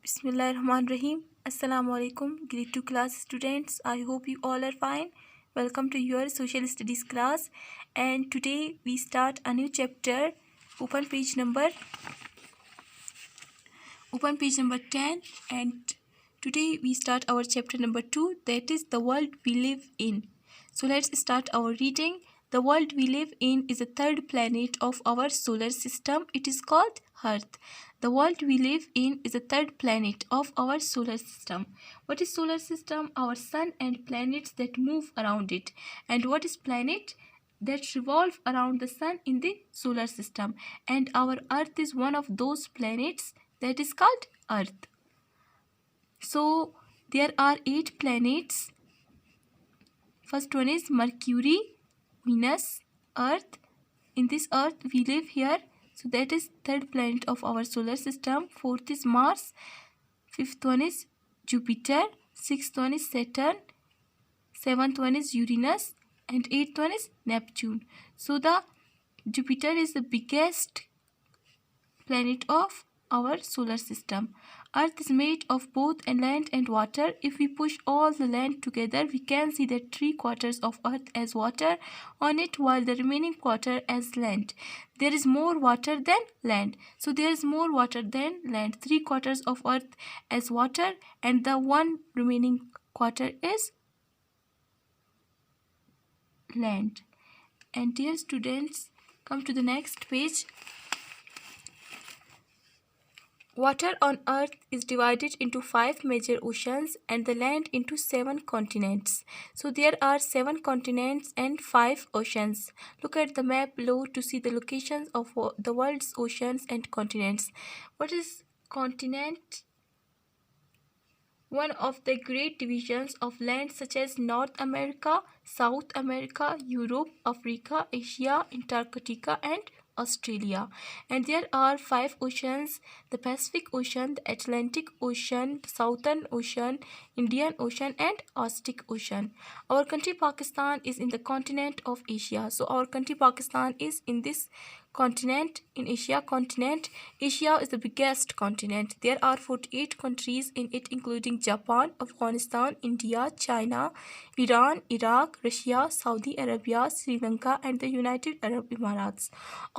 Bismillahirrahmanirrahim. Assalamu alaikum. Grade 2 class students. I hope you all are fine. Welcome to your social studies class. And today we start a new chapter. Open page number 10. And today we start our chapter number 2. That is the world we live in. So let's start our reading. The world we live in is the third planet of our solar system. It is called Earth. The world we live in is the third planet of our solar system. What is solar system? Our sun and planets that move around it. And what is planet? That revolve around the sun in the solar system. And our Earth is one of those planets that is called Earth. So there are 8 planets. First one is Mercury, Venus, Earth. In this Earth we live here. So that is third planet of our solar system. Fourth is Mars. Fifth one is Jupiter. Sixth one is Saturn. Seventh one is Uranus. And eighth one is Neptune. So the Jupiter is the biggest planet of our solar system. Earth is made of both land and water. If we push all the land together, we can see that 3/4 of Earth as water on it, while the remaining quarter as land. There is more water than land. So there is more water than land. 3/4 of Earth as water, and the one remaining quarter is land. And dear students, come to the next page. Water on Earth is divided into 5 major oceans and the land into 7 continents. So there are 7 continents and 5 oceans. Look at the map below to see the locations of the world's oceans and continents. What is continent? One of the great divisions of land such as North America, South America, Europe, Africa, Asia, Antarctica and Australia. And there are 5 oceans: the Pacific Ocean, the Atlantic Ocean, the Southern Ocean, Indian Ocean and Arctic Ocean. Our country Pakistan is in the continent of Asia. So our country Pakistan is in this continent, in Asia continent. Asia is the biggest continent. There are 48 countries in it, including Japan, Afghanistan, India, China, Iran, Iraq, Russia, Saudi Arabia, Sri Lanka and the United Arab Emirates.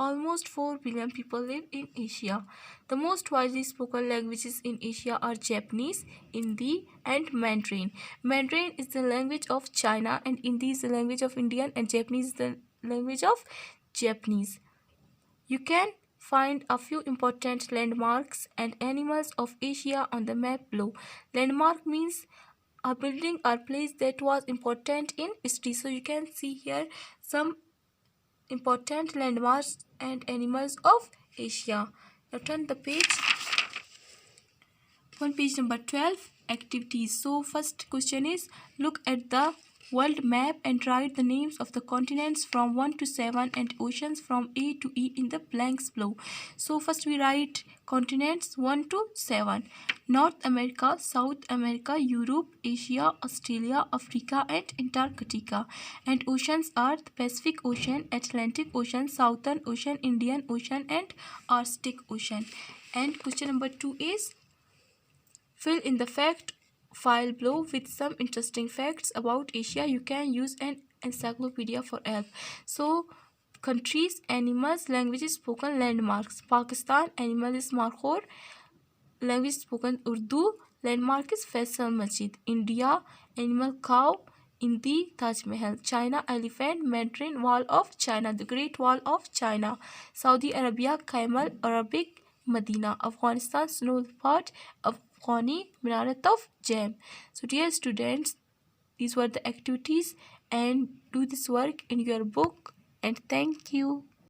Almost 4 billion people live in Asia. The most widely spoken languages in Asia are Japanese, Hindi and Mandarin. Mandarin is the language of China and Hindi is the language of India and Japanese is the language of Japanese. You can find a few important landmarks and animals of Asia on the map below. Landmark means a building or place that was important in history. So you can see here some important landmarks and animals of Asia. Now turn the page. On page number 12, activities. So first question is, look at the world map and write the names of the continents from 1 to 7 and oceans from A to E in the blanks below. So first we write continents 1 to 7. North America, South America, Europe, Asia, Australia, Africa and Antarctica. And oceans are the Pacific Ocean, Atlantic Ocean, Southern Ocean, Indian Ocean and Arctic Ocean. And question number 2 is, fill in the fact file below with some interesting facts about Asia. You can use an encyclopedia for help. So countries, animals, languages spoken, landmarks. Pakistan, animal is Markhor, language spoken Urdu, landmark is Faisal Masjid. India, animal cow, Hindi Taj Mahal. China, elephant. Mandarin, wall of China, the Great Wall of China. Saudi Arabia, camel, Arabic, Medina. Afghanistan, snow leopard, Afghani, minaret of Jam. So dear students, these were the activities and do this work in your book and thank you.